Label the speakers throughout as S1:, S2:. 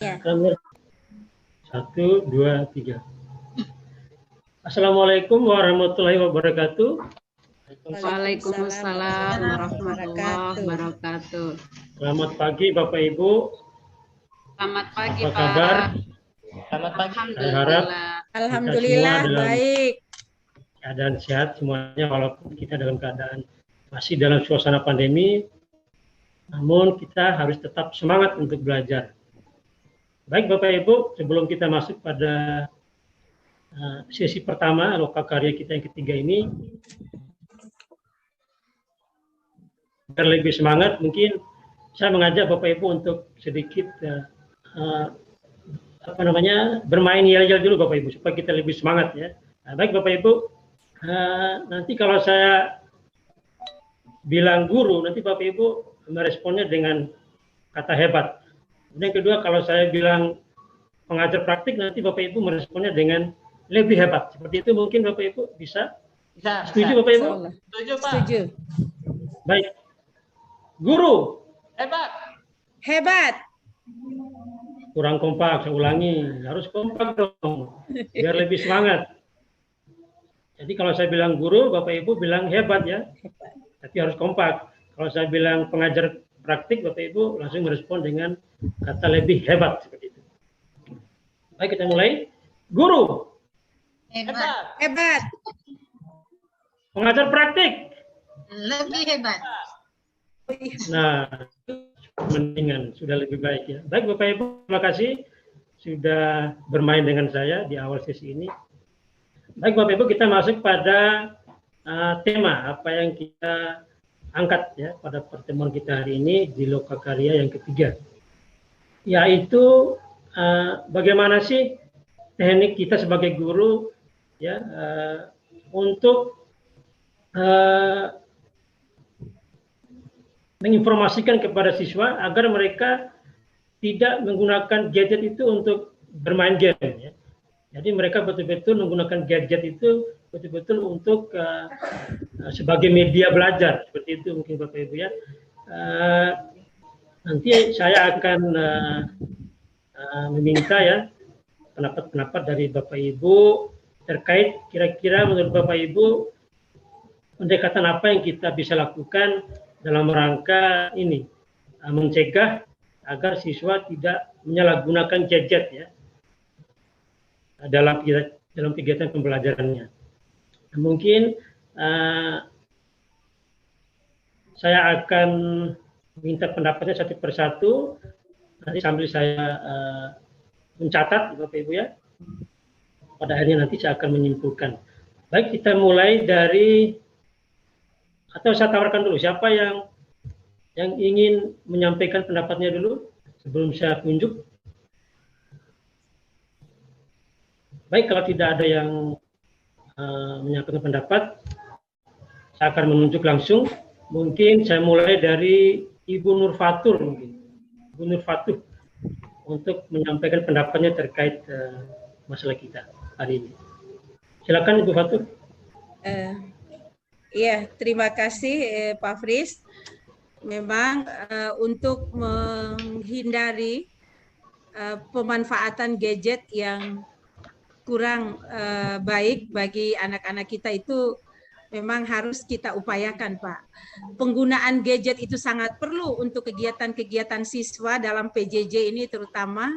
S1: Ya.
S2: Kamera 1, 2, 3. Assalamualaikum warahmatullahi wabarakatuh.
S3: Waalaikumsalam warahmatullahi wabarakatuh.
S2: Selamat pagi Bapak Ibu.
S3: Selamat pagi
S2: Apa
S3: Pak.
S2: kabar?
S4: Selamat pagi.
S2: Saya harap
S1: Alhamdulillah baik.
S2: keadaan sehat semuanya, walaupun kita dalam keadaan masih dalam suasana pandemi, namun kita harus tetap semangat untuk belajar. Baik Bapak Ibu, sebelum kita masuk pada sesi pertama lokakarya kita yang ketiga ini, agar lebih semangat, mungkin saya mengajak Bapak Ibu untuk sedikit bermain yel-yel dulu Bapak Ibu, supaya kita lebih semangat ya. Nah, baik Bapak Ibu, nanti kalau saya bilang guru, nanti Bapak Ibu meresponnya dengan kata hebat. Yang kedua, kalau saya bilang pengajar praktik, nanti Bapak Ibu meresponnya dengan lebih hebat. Seperti itu mungkin Bapak Ibu bisa? Setuju Bapak Ibu?
S4: Setuju Pak.
S1: Setuju.
S2: Baik. Guru.
S4: Hebat.
S1: Hebat.
S2: Kurang kompak, saya ulangi. Harus kompak dong, biar lebih semangat. Jadi kalau saya bilang guru, Bapak Ibu bilang hebat ya. Tapi harus kompak. Kalau saya bilang pengajar praktik, Bapak Ibu langsung merespon dengan kata lebih hebat. Seperti itu. Baik, kita mulai. Guru.
S4: Hebat.
S1: Hebat.
S2: Pengajar praktik.
S5: Lebih hebat.
S2: Nah, mendingan, sudah lebih baik ya. Baik Bapak Ibu, terima kasih sudah bermain dengan saya di awal sesi ini. Baik Bapak Ibu, kita masuk pada tema apa yang kita angkat ya pada pertemuan kita hari ini di lokakarya yang ketiga, yaitu bagaimana sih teknik kita sebagai guru ya untuk menginformasikan kepada siswa agar mereka tidak menggunakan gadget itu untuk bermain game ya. Jadi mereka betul-betul menggunakan gadget itu betul-betul untuk sebagai media belajar. Seperti itu mungkin Bapak Ibu ya. Nanti saya akan meminta ya pendapat-pendapat dari Bapak Ibu terkait kira-kira menurut Bapak Ibu pendekatan apa yang kita bisa lakukan dalam rangka ini mencegah agar siswa tidak menyalahgunakan gadget ya dalam kegiatan pembelajarannya. Mungkin saya akan minta pendapatnya satu persatu, nanti sambil saya mencatat Bapak Ibu ya. Pada akhirnya nanti saya akan menyimpulkan. Baik, kita mulai dari, atau saya tawarkan dulu, siapa yang ingin menyampaikan pendapatnya dulu sebelum saya tunjuk? Baik, kalau tidak ada yang menyampaikan pendapat, saya akan menunjuk langsung. Mungkin saya mulai dari Ibu Nur Fatur, mungkin Ibu Nur Fatur untuk menyampaikan pendapatnya terkait masalah kita hari ini. Silakan Ibu Fatur.
S1: Iya, terima kasih Pak Fris. Memang untuk menghindari pemanfaatan gadget yang kurang baik bagi anak-anak kita itu memang harus kita upayakan, Pak. Penggunaan gadget itu sangat perlu untuk kegiatan-kegiatan siswa dalam PJJ ini terutama.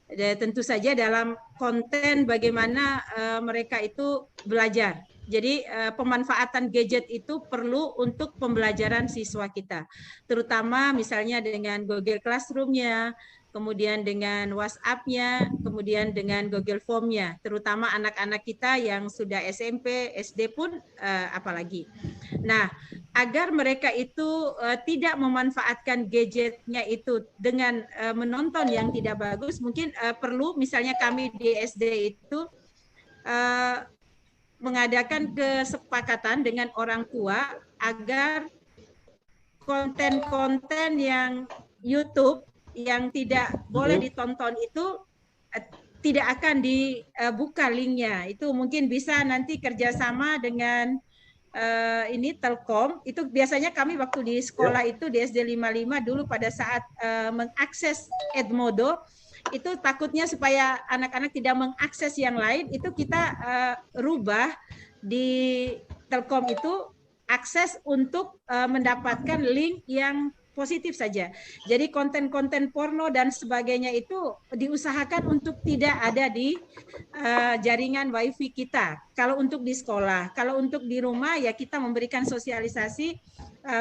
S1: Tentu saja dalam konten bagaimana mereka itu belajar. Jadi pemanfaatan gadget itu perlu untuk pembelajaran siswa kita, terutama misalnya dengan Google Classroom-nya, kemudian dengan WhatsApp-nya, kemudian dengan Google Form-nya, terutama anak-anak kita yang sudah SMP, SD pun apalagi. Nah, agar mereka itu tidak memanfaatkan gadgetnya itu dengan menonton yang tidak bagus, mungkin perlu misalnya kami di SD itu mengadakan kesepakatan dengan orang tua agar konten-konten yang YouTube yang tidak boleh ditonton itu tidak akan dibuka linknya. Itu mungkin bisa nanti kerjasama dengan ini Telkom. Itu biasanya kami waktu di sekolah itu di SD 55 dulu pada saat mengakses Edmodo itu takutnya supaya anak-anak tidak mengakses yang lain, itu kita rubah di Telkom itu akses untuk mendapatkan link yang positif saja. Jadi konten-konten porno dan sebagainya itu diusahakan untuk tidak ada di jaringan WiFi kita. Kalau untuk di sekolah, kalau untuk di rumah ya kita memberikan sosialisasi,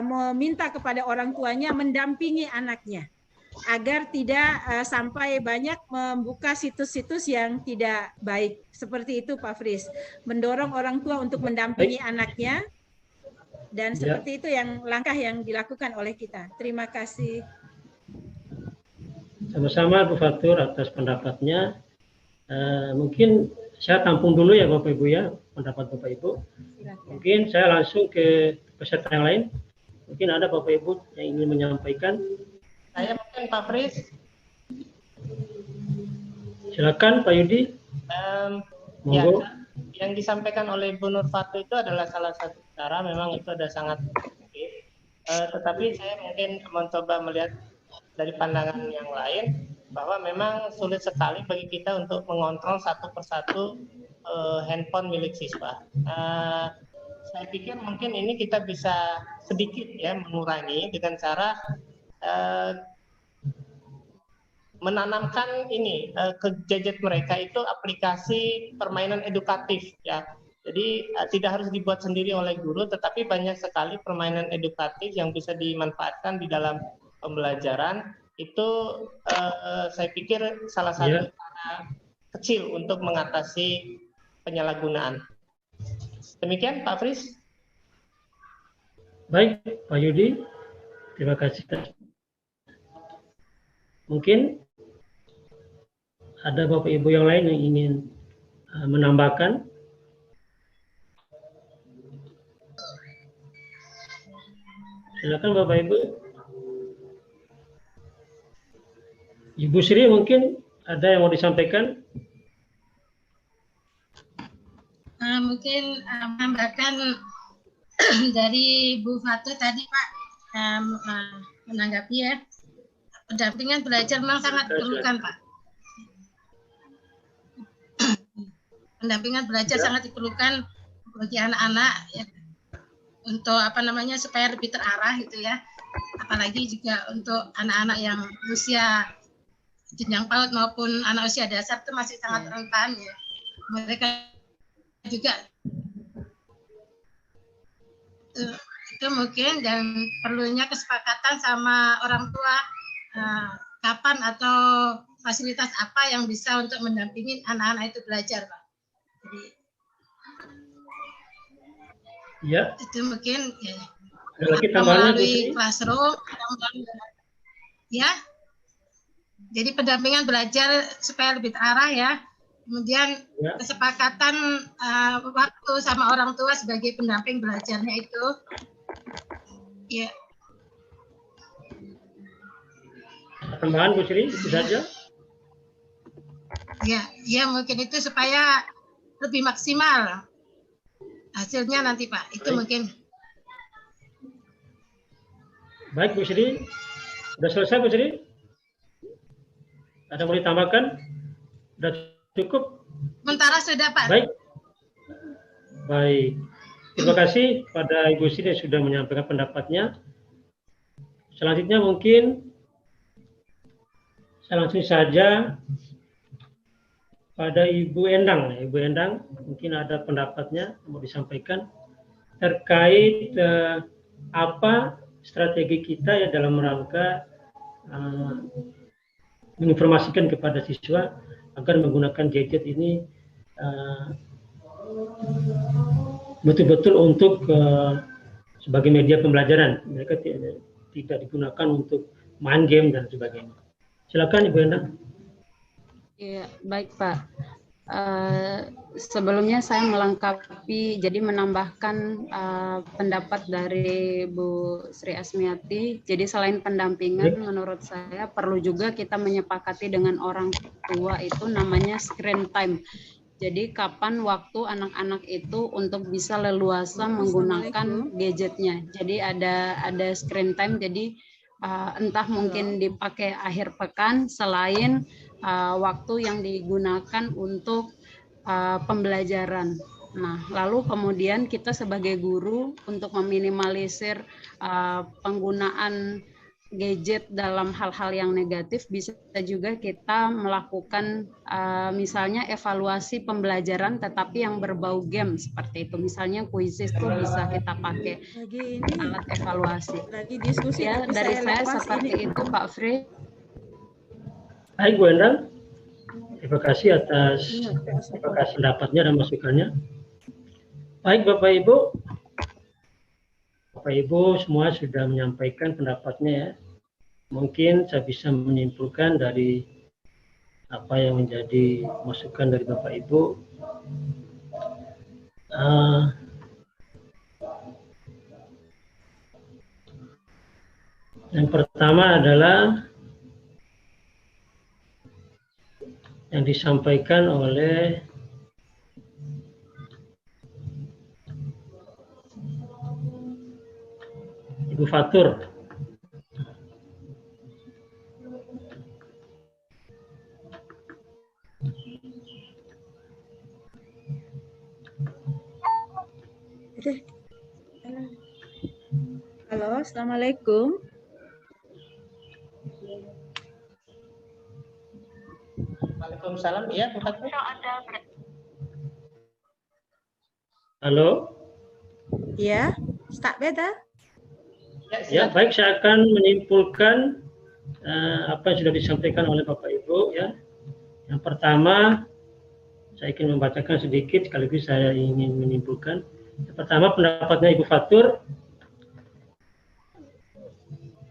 S1: meminta kepada orang tuanya mendampingi anaknya agar tidak sampai banyak membuka situs-situs yang tidak baik. Seperti itu Pak Fris. Mendorong orang tua untuk mendampingi anaknya. Dan seperti itu yang langkah yang dilakukan oleh kita. Terima kasih.
S2: Sama-sama Bu Fatur atas pendapatnya. Mungkin saya tampung dulu ya Bapak Ibu ya, pendapat Bapak Ibu. Silakan. Mungkin saya langsung ke peserta yang lain. Mungkin ada Bapak Ibu yang ingin menyampaikan.
S4: Saya mungkin Pak Fris.
S2: Silakan Pak Yudi.
S4: Ya, yang disampaikan oleh Bu Nur Fatu itu adalah salah satu cara, memang itu ada sangat efektif. Tetapi saya mungkin mencoba melihat dari pandangan yang lain bahwa memang sulit sekali bagi kita untuk mengontrol satu persatu handphone milik siswa. Saya pikir mungkin ini kita bisa sedikit ya mengurangi dengan cara menanamkan ini ke gadget mereka itu aplikasi permainan edukatif ya. Jadi tidak harus dibuat sendiri oleh guru, tetapi banyak sekali permainan edukatif yang bisa dimanfaatkan di dalam pembelajaran. Itu saya pikir salah satu cara kecil untuk mengatasi penyalahgunaan. Demikian Pak Fris.
S2: Baik Pak Yudi, terima kasih. Mungkin ada Bapak Ibu yang lain yang ingin menambahkan. Silakan Bapak Ibu. Ibu Sri mungkin ada yang mau disampaikan?
S5: Mungkin menambahkan dari Bu Fatu tadi Pak, menanggapi ya, pendampingan belajar memang sangat diperlukan Pak. Pendampingan belajar sangat diperlukan bagi anak-anak ya, untuk supaya lebih terarah gitu ya. Apalagi juga untuk anak-anak yang usia jenjang PAUD maupun anak usia dasar itu masih sangat rentan ya. Mereka juga itu mungkin dan perlunya kesepakatan sama orang tua kapan atau fasilitas apa yang bisa untuk mendampingi anak-anak itu belajar Pak. Jadi
S2: ya.
S5: Itu mungkin ya,
S2: melalui
S5: classroom ya. Jadi pendampingan belajar supaya lebih terarah ya. Kemudian kesepakatan waktu sama orang tua sebagai pendamping belajarnya itu ya.
S2: Tambahan Bu Sri, itu saja.
S5: Ya mungkin itu supaya lebih maksimal hasilnya nanti Pak. Itu baik. Mungkin.
S2: Baik Bu Sri, sudah selesai Bu Sri? Ada mau ditambahkan? Sudah cukup?
S5: Sementara sudah Pak.
S2: Baik. Terima kasih pada Ibu Sri yang sudah menyampaikan pendapatnya. Selanjutnya mungkin saya langsung saja pada Ibu Endang. Ibu Endang mungkin ada pendapatnya mau disampaikan terkait apa strategi kita ya dalam rangka menginformasikan kepada siswa agar menggunakan gadget ini betul-betul untuk sebagai media pembelajaran. Mereka tidak digunakan untuk main game dan sebagainya. Silakan Ibu Endang.
S3: Ya, baik Pak. Sebelumnya saya melengkapi, jadi menambahkan pendapat dari Bu Sri Asmiati. Jadi selain pendampingan, menurut saya perlu juga kita menyepakati dengan orang tua itu namanya screen time. Jadi kapan waktu anak-anak itu untuk bisa leluasa menggunakan gadgetnya. Jadi ada screen time. Jadi entah mungkin dipakai akhir pekan selain waktu yang digunakan untuk pembelajaran. Nah, lalu kemudian kita sebagai guru untuk meminimalisir penggunaan gadget dalam hal-hal yang negatif, bisa juga kita melakukan misalnya evaluasi pembelajaran tetapi yang berbau game seperti itu. Misalnya kuisis itu bisa kita pakai alat evaluasi.
S1: Lagi diskusi
S3: ya,
S1: tapi
S3: dari saya seperti
S1: ini.
S3: itu, Pak Fri.
S2: Baik, Bu Endang. Terima kasih atas pendapatnya dan masukannya. Baik, Bapak Ibu semua sudah menyampaikan pendapatnya ya. Mungkin saya bisa menyimpulkan dari apa yang menjadi masukan dari Bapak Ibu. Yang pertama adalah yang disampaikan oleh Ibu Fatur.
S1: Halo, Assalamualaikum.
S4: Waalaikumsalam. Iya, Bu Fatur.
S2: Halo.
S1: Iya, start beda.
S2: Ya, baik, saya akan menyimpulkan apa yang sudah disampaikan oleh Bapak Ibu ya. Yang pertama, saya ingin membacakan sedikit sekaligus saya ingin menyimpulkan. Yang pertama, pendapatnya Ibu Fatur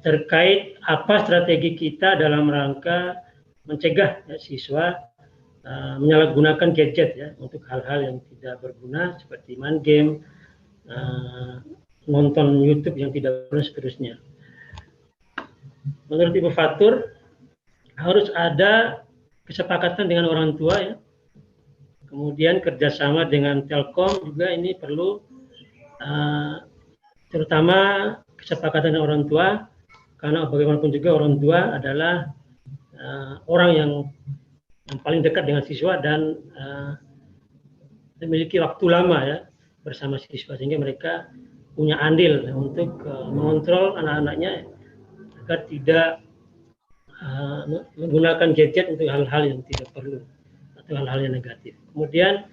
S2: terkait apa strategi kita dalam rangka mencegah ya, siswa menyalahgunakan gadget ya untuk hal-hal yang tidak berguna seperti main game, nonton YouTube yang tidak berguna seterusnya. Menurut Ibu Fatur harus ada kesepakatan dengan orang tua ya. Kemudian kerjasama dengan Telkom juga ini perlu, terutama kesepakatan dengan orang tua, karena bagaimanapun juga orang tua adalah orang yang paling dekat dengan siswa dan memiliki waktu lama ya bersama siswa, sehingga mereka punya andil ya, untuk mengontrol anak-anaknya agar tidak menggunakan gadget untuk hal-hal yang tidak perlu atau hal-hal yang negatif. Kemudian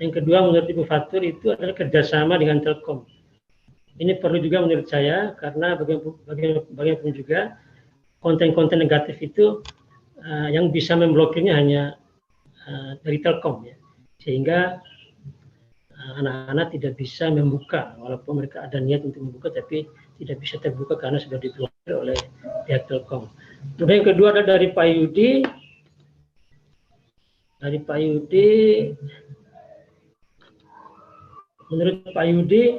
S2: yang kedua menurut Ibu Fatur itu adalah kerjasama dengan Telkom. Ini perlu juga menurut saya karena bagaimanapun juga konten-konten negatif itu yang bisa memblokirnya hanya dari Telkom ya, sehingga anak-anak tidak bisa membuka walaupun mereka ada niat untuk membuka tapi tidak bisa terbuka karena sudah diblokir oleh pihak Telkom. Kemudian yang kedua adalah dari Pak Yudi. Dari Pak Yudi, menurut Pak Yudi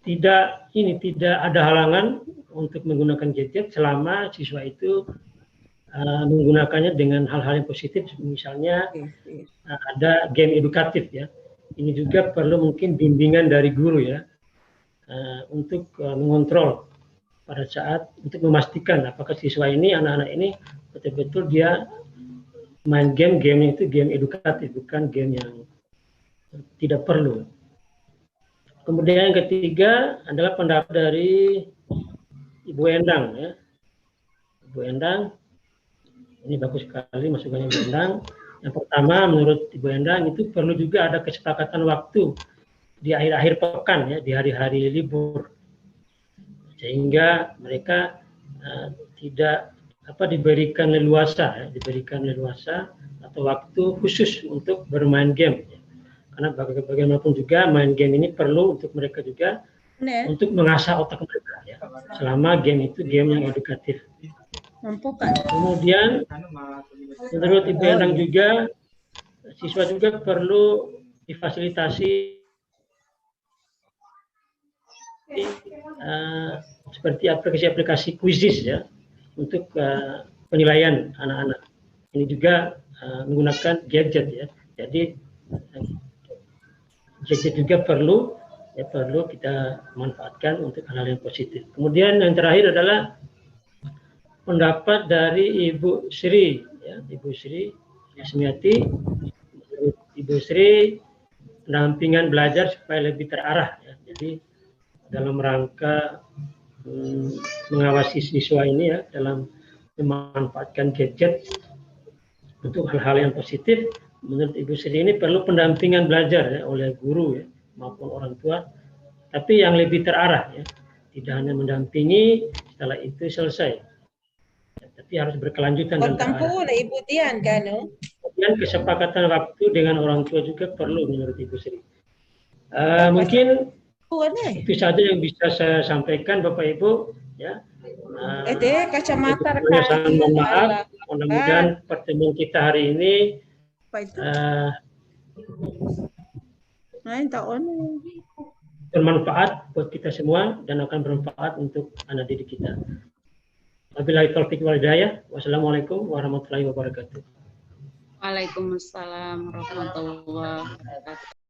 S2: tidak ada halangan untuk menggunakan gadget selama siswa itu menggunakannya dengan hal-hal yang positif, misalnya ada game edukatif ya. Ini juga perlu mungkin bimbingan dari guru ya untuk mengontrol pada saat untuk memastikan apakah siswa ini, anak-anak ini betul-betul dia main game-game itu game edukatif, bukan game yang tidak perlu. Kemudian yang ketiga adalah pendapat dari Ibu Endang ya. Ibu Endang, ini bagus sekali masukannya Ibu Endang. Yang pertama menurut Ibu Endang itu perlu juga ada kesepakatan waktu di akhir-akhir pekan ya, di hari-hari libur, sehingga mereka tidak diberikan leluasa atau waktu khusus untuk bermain game ya. Karena bagaimanapun juga main game ini perlu untuk mereka juga untuk mengasah otak mereka ya, selama game itu game yang edukatif. Kemudian menurut Ibu Endang juga siswa juga perlu difasilitasi seperti aplikasi-aplikasi kuisis ya untuk penilaian anak-anak. Ini juga menggunakan gadget ya. Jadi gadget juga perlu kita manfaatkan untuk hal-hal yang positif. Kemudian yang terakhir adalah pendapat dari Ibu Sri, ya, Ibu Sri Asmiati. Ibu Sri, pendampingan belajar supaya lebih terarah, ya. Jadi dalam rangka mengawasi siswa ini, ya, dalam memanfaatkan gadget untuk hal-hal yang positif. Menurut Ibu Sri ini perlu pendampingan belajar, ya, oleh guru, ya, maupun orang tua, tapi yang lebih terarah, ya. Tidak hanya mendampingi, setelah itu selesai, ya, tapi harus berkelanjutan dan terarah.
S1: Ibu Tian kan?
S2: Kemudian kesepakatan waktu dengan orang tua juga perlu menurut Ibu Sri. Mungkin itu saja yang bisa saya sampaikan, Bapak Ibu, ya.
S1: Kacamata
S2: Sangat mohon maaf. Mudah-mudahan pertemuan kita hari ini bermanfaat buat kita semua dan akan bermanfaat untuk anak didik kita. Wabillahi taufiq wal hidayah. Wassalamualaikum warahmatullahi wabarakatuh.
S3: Waalaikumsalam warahmatullahi wabarakatuh.